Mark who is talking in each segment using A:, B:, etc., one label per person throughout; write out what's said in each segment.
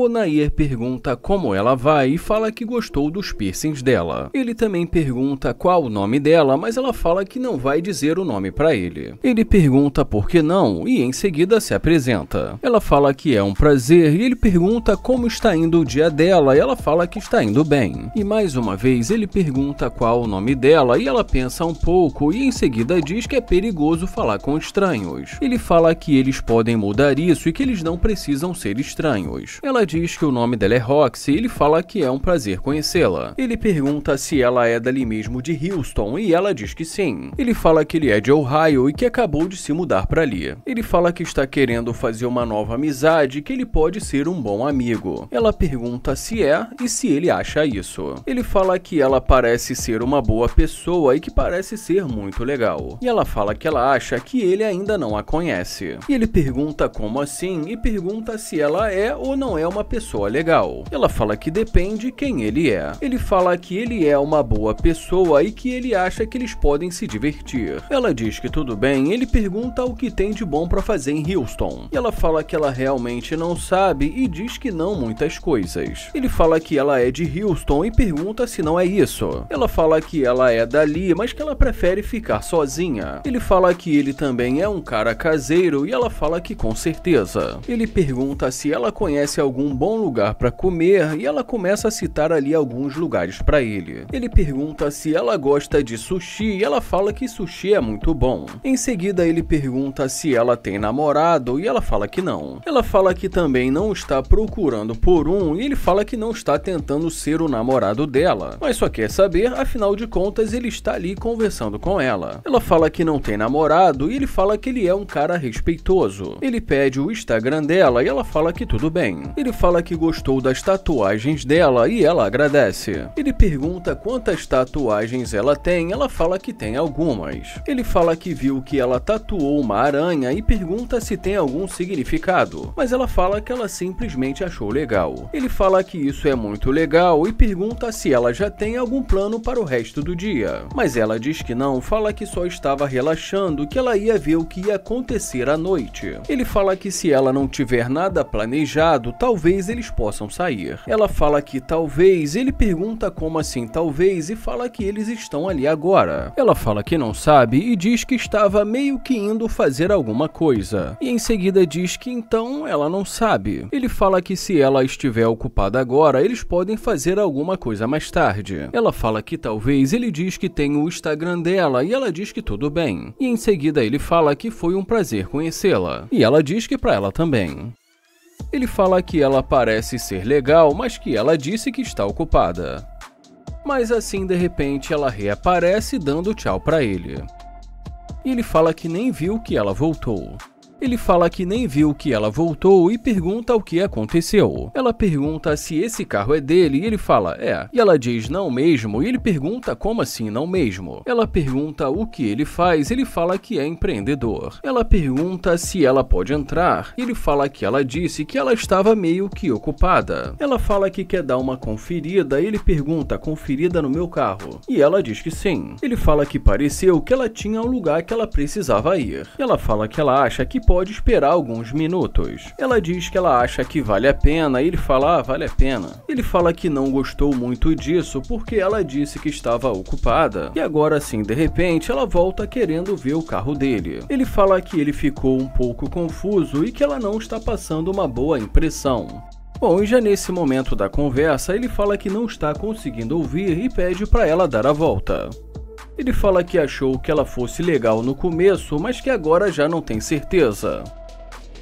A: O Nair pergunta como ela vai e fala que gostou dos piercings dela. Ele também pergunta qual o nome dela, mas ela fala que não vai dizer o nome pra ele. Ele pergunta por que não e em seguida se apresenta. Ela fala que é um prazer e ele pergunta como está indo o dia dela e ela fala que está indo bem. E mais uma vez ele pergunta qual o nome dela e ela pensa um pouco e em seguida diz que é perigoso falar com estranhos. Ele fala que eles podem mudar isso e que eles não precisam ser estranhos. Ela diz que o nome dela é Roxy e ele fala que é um prazer conhecê-la. Ele pergunta se ela é dali mesmo de Houston e ela diz que sim. Ele fala que ele é de Ohio e que acabou de se mudar para ali. Ele fala que está querendo fazer uma nova amizade e que ele pode ser um bom amigo. Ela pergunta se é e se ele acha isso. Ele fala que ela parece ser uma boa pessoa e que parece ser muito legal. E ela fala que ela acha que ele ainda não a conhece. E ele pergunta como assim e pergunta se ela é ou não é uma pessoa legal. Ela fala que depende quem ele é. Ele fala que ele é uma boa pessoa e que ele acha que eles podem se divertir. Ela diz que tudo bem, ele pergunta o que tem de bom pra fazer em Houston. E ela fala que ela realmente não sabe e diz que não muitas coisas. Ele fala que ela é de Houston e pergunta se não é isso. Ela fala que ela é dali, mas que ela prefere ficar sozinha. Ele fala que ele também é um cara caseiro e ela fala que com certeza. Ele pergunta se ela conhece algum bom lugar pra comer e ela começa a citar ali alguns lugares pra ele. Ele pergunta se ela gosta de sushi e ela fala que sushi é muito bom. Em seguida ele pergunta se ela tem namorado e ela fala que não. Ela fala que também não está procurando por um e ele fala que não está tentando ser o namorado dela, mas só quer saber, afinal de contas ele está ali conversando com ela. Ela fala que não tem namorado e ele fala que ele é um cara respeitoso. Ele pede o Instagram dela e ela fala que tudo bem. Ele fala que gostou das tatuagens dela e ela agradece. Ele pergunta quantas tatuagens ela tem, ela fala que tem algumas. Ele fala que viu que ela tatuou uma aranha e pergunta se tem algum significado, mas ela fala que ela simplesmente achou legal. Ele fala que isso é muito legal e pergunta se ela já tem algum plano para o resto do dia, mas ela diz que não, fala que só estava relaxando, que ela ia ver o que ia acontecer à noite. Ele fala que se ela não tiver nada planejado, talvez eles possam sair. Ela fala que talvez, ele pergunta como assim talvez e fala que eles estão ali agora. Ela fala que não sabe e diz que estava meio que indo fazer alguma coisa. E em seguida diz que então ela não sabe. Ele fala que se ela estiver ocupada agora, eles podem fazer alguma coisa mais tarde. Ela fala que talvez, ele diz que tem o Instagram dela e ela diz que tudo bem. E em seguida ele fala que foi um prazer conhecê-la. E ela diz que pra ela também. Ele fala que ela parece ser legal, mas que ela disse que está ocupada. Mas assim, de repente, ela reaparece dando tchau pra ele. E ele fala que nem viu que ela voltou. Ele fala que nem viu que ela voltou e pergunta o que aconteceu. Ela pergunta se esse carro é dele e ele fala, é. E ela diz não mesmo e ele pergunta como assim não mesmo. Ela pergunta o que ele faz, ele fala que é empreendedor. Ela pergunta se ela pode entrar. Ele fala que ela disse que ela estava meio que ocupada. Ela fala que quer dar uma conferida e ele pergunta, conferida no meu carro? E ela diz que sim. Ele fala que pareceu que ela tinha um lugar que ela precisava ir. Ela fala que ela acha que pode esperar alguns minutos. Ela diz que ela acha que vale a pena e ele fala, vale a pena. Ele fala que não gostou muito disso porque ela disse que estava ocupada e agora sim, de repente, ela volta querendo ver o carro dele. Ele fala que ele ficou um pouco confuso e que ela não está passando uma boa impressão. Bom, e já nesse momento da conversa, ele fala que não está conseguindo ouvir e pede para ela dar a volta. Ele fala que achou que ela fosse legal no começo, mas que agora já não tem certeza.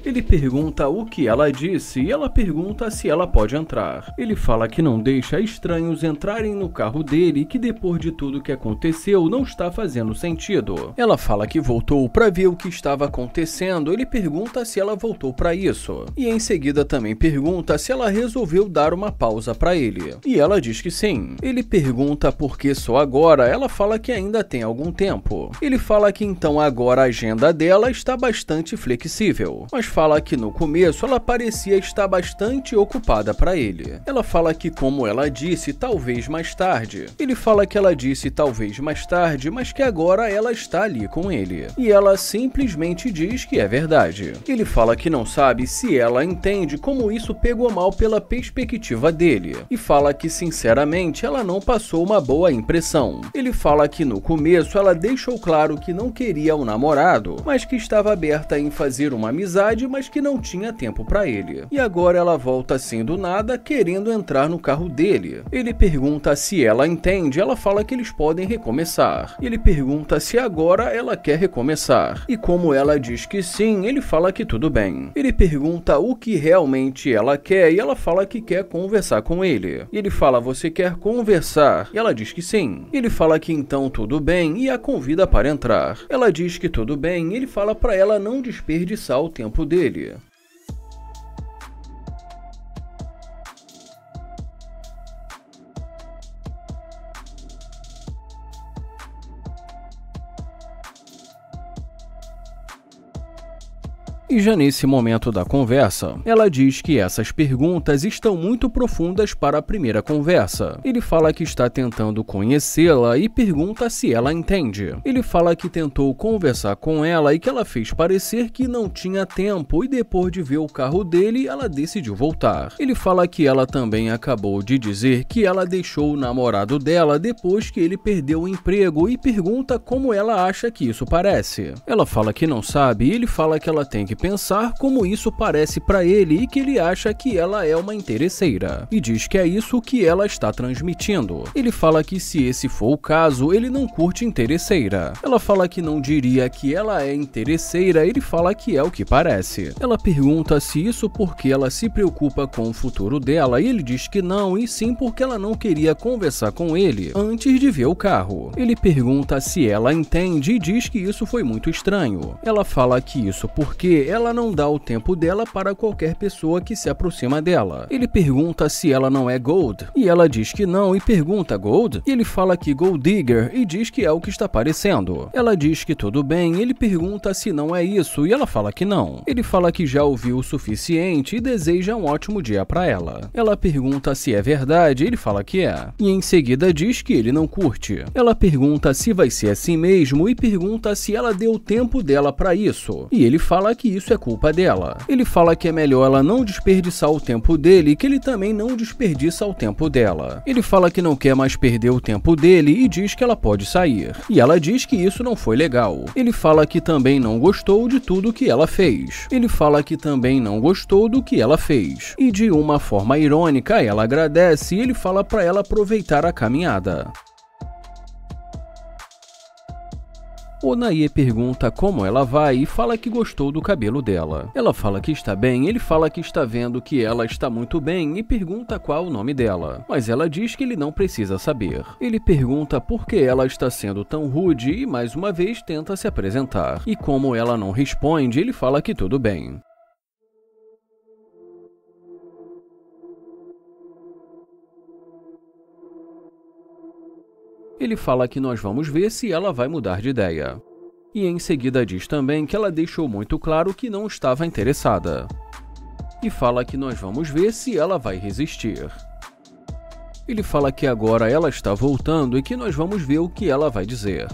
A: Ele pergunta o que ela disse e ela pergunta se ela pode entrar. Ele fala que não deixa estranhos entrarem no carro dele e que depois de tudo que aconteceu não está fazendo sentido. Ela fala que voltou para ver o que estava acontecendo. Ele pergunta se ela voltou para isso. E em seguida também pergunta se ela resolveu dar uma pausa para ele. E ela diz que sim. Ele pergunta por que só agora. Ela fala que ainda tem algum tempo. Ele fala que então agora a agenda dela está bastante flexível. Mas fala que no começo ela parecia estar bastante ocupada para ele. Ela fala que, como ela disse, talvez mais tarde. Ele fala que ela disse talvez mais tarde, mas que agora ela está ali com ele. E ela simplesmente diz que é verdade. Ele fala que não sabe se ela entende como isso pegou mal pela perspectiva dele. E fala que, sinceramente, ela não passou uma boa impressão. Ele fala que no começo ela deixou claro que não queria um namorado, mas que estava aberta em fazer uma amizade, mas que não tinha tempo para ele. E agora ela volta assim do nada, querendo entrar no carro dele. Ele pergunta se ela entende, ela fala que eles podem recomeçar. Ele pergunta se agora ela quer recomeçar. E como ela diz que sim, ele fala que tudo bem. Ele pergunta o que realmente ela quer e ela fala que quer conversar com ele. E ele fala: você quer conversar? E ela diz que sim. Ele fala que então tudo bem e a convida para entrar. Ela diz que tudo bem e ele fala para ela não desperdiçar o tempo dele. E já nesse momento da conversa, ela diz que essas perguntas estão muito profundas para a primeira conversa. Ele fala que está tentando conhecê-la e pergunta se ela entende. Ele fala que tentou conversar com ela e que ela fez parecer que não tinha tempo e depois de ver o carro dele, ela decidiu voltar. Ele fala que ela também acabou de dizer que ela deixou o namorado dela depois que ele perdeu o emprego e pergunta como ela acha que isso parece. Ela fala que não sabe e ele fala que ela tem que pensar como isso parece para ele e que ele acha que ela é uma interesseira. E diz que é isso que ela está transmitindo. Ele fala que se esse for o caso, ele não curte interesseira. Ela fala que não diria que ela é interesseira, ele fala que é o que parece. Ela pergunta se isso porque ela se preocupa com o futuro dela e ele diz que não, e sim porque ela não queria conversar com ele antes de ver o carro. Ele pergunta se ela entende e diz que isso foi muito estranho. Ela fala que isso porque ela não dá o tempo dela para qualquer pessoa que se aproxima dela. Ele pergunta se ela não é Gold, e ela diz que não e pergunta Gold, e ele fala que Gold Digger e diz que é o que está parecendo. Ela diz que tudo bem, ele pergunta se não é isso e ela fala que não. Ele fala que já ouviu o suficiente e deseja um ótimo dia para ela. Ela pergunta se é verdade, ele fala que é, e em seguida diz que ele não curte. Ela pergunta se vai ser assim mesmo e pergunta se ela deu o tempo dela para isso, e ele fala que isso é culpa dela. Ele fala que é melhor ela não desperdiçar o tempo dele e que ele também não desperdiça o tempo dela. Ele fala que não quer mais perder o tempo dele e diz que ela pode sair. E ela diz que isso não foi legal. Ele fala que também não gostou de tudo que ela fez. Ele fala que também não gostou do que ela fez. E de uma forma irônica, ela agradece e ele fala para ela aproveitar a caminhada. Onaie pergunta como ela vai e fala que gostou do cabelo dela. Ela fala que está bem, ele fala que está vendo que ela está muito bem e pergunta qual o nome dela. Mas ela diz que ele não precisa saber. Ele pergunta por que ela está sendo tão rude e mais uma vez tenta se apresentar. E como ela não responde, ele fala que tudo bem. Ele fala que nós vamos ver se ela vai mudar de ideia. E em seguida diz também que ela deixou muito claro que não estava interessada. E fala que nós vamos ver se ela vai resistir. Ele fala que agora ela está voltando e que nós vamos ver o que ela vai dizer.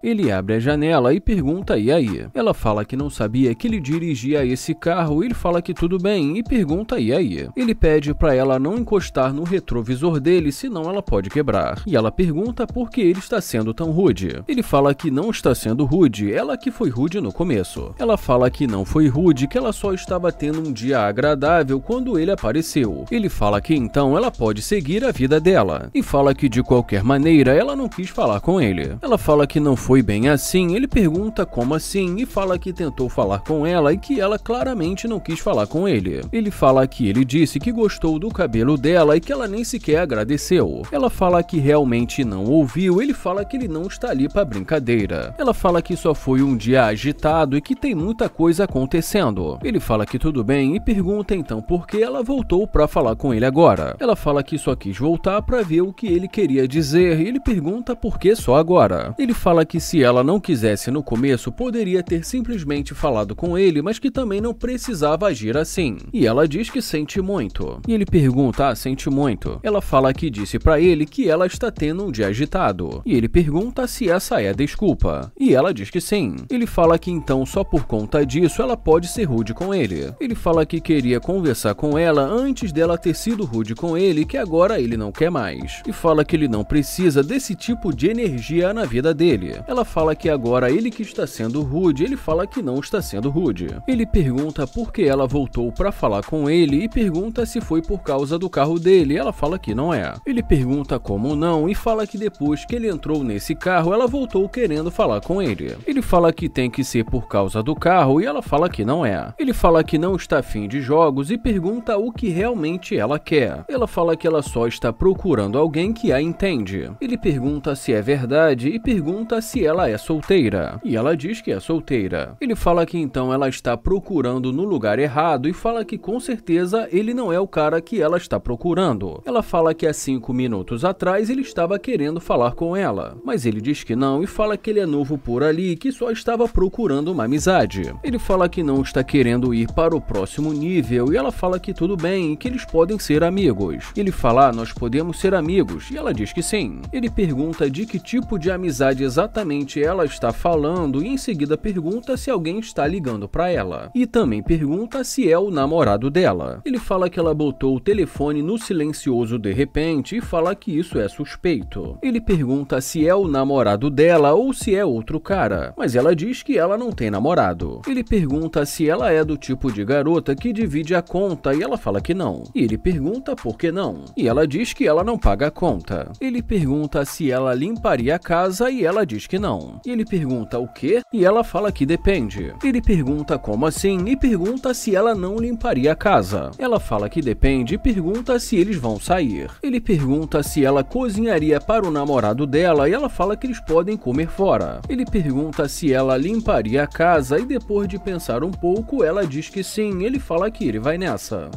A: Ele abre a janela e pergunta e aí. Ela fala que não sabia que ele dirigia esse carro e ele fala que tudo bem e pergunta e aí. Ele pede para ela não encostar no retrovisor dele, senão ela pode quebrar. E ela pergunta por que ele está sendo tão rude. Ele fala que não está sendo rude, ela que foi rude no começo. Ela fala que não foi rude, que ela só estava tendo um dia agradável quando ele apareceu. Ele fala que então ela pode seguir a vida dela. E fala que de qualquer maneira ela não quis falar com ele. Ela fala que não foi foi bem assim. Ele pergunta como assim e fala que tentou falar com ela e que ela claramente não quis falar com ele. Ele fala que ele disse que gostou do cabelo dela e que ela nem sequer agradeceu. Ela fala que realmente não ouviu. Ele fala que ele não está ali para brincadeira. Ela fala que só foi um dia agitado e que tem muita coisa acontecendo. Ele fala que tudo bem e pergunta então por que ela voltou para falar com ele agora. Ela fala que só quis voltar para ver o que ele queria dizer e ele pergunta por que só agora. Ele fala que se ela não quisesse no começo, poderia ter simplesmente falado com ele, mas que também não precisava agir assim. E ela diz que sente muito. E ele pergunta, sente muito. Ela fala que disse para ele que ela está tendo um dia agitado. E ele pergunta se essa é a desculpa. E ela diz que sim. Ele fala que então só por conta disso ela pode ser rude com ele. Ele fala que queria conversar com ela antes dela ter sido rude com ele, que agora ele não quer mais. E fala que ele não precisa desse tipo de energia na vida dele. Ela fala que agora ele que está sendo rude, ele fala que não está sendo rude. Ele pergunta por que ela voltou para falar com ele e pergunta se foi por causa do carro dele. Ela fala que não é. Ele pergunta como não e fala que depois que ele entrou nesse carro, ela voltou querendo falar com ele. Ele fala que tem que ser por causa do carro e ela fala que não é. Ele fala que não está afim de jogos e pergunta o que realmente ela quer. Ela fala que ela só está procurando alguém que a entende. Ele pergunta se é verdade e pergunta se ela é solteira. E ela diz que é solteira. Ele fala que então ela está procurando no lugar errado e fala que com certeza ele não é o cara que ela está procurando. Ela fala que há 5 minutos atrás ele estava querendo falar com ela, mas ele diz que não e fala que ele é novo por ali e que só estava procurando uma amizade. Ele fala que não está querendo ir para o próximo nível e ela fala que tudo bem e que eles podem ser amigos. Ele fala, nós podemos ser amigos, e ela diz que sim. Ele pergunta de que tipo de amizade exatamente ela está falando e em seguida pergunta se alguém está ligando para ela. E também pergunta se é o namorado dela. Ele fala que ela botou o telefone no silencioso de repente e fala que isso é suspeito. Ele pergunta se é o namorado dela ou se é outro cara, mas ela diz que ela não tem namorado. Ele pergunta se ela é do tipo de garota que divide a conta e ela fala que não. E ele pergunta por que não. E ela diz que ela não paga a conta. Ele pergunta se ela limparia a casa e ela diz que não. E ele pergunta o quê? E ela fala que depende. Ele pergunta como assim e pergunta se ela não limparia a casa. Ela fala que depende e pergunta se eles vão sair. Ele pergunta se ela cozinharia para o namorado dela e ela fala que eles podem comer fora. Ele pergunta se ela limparia a casa e depois de pensar um pouco, ela diz que sim. Ele fala que ele vai nessa.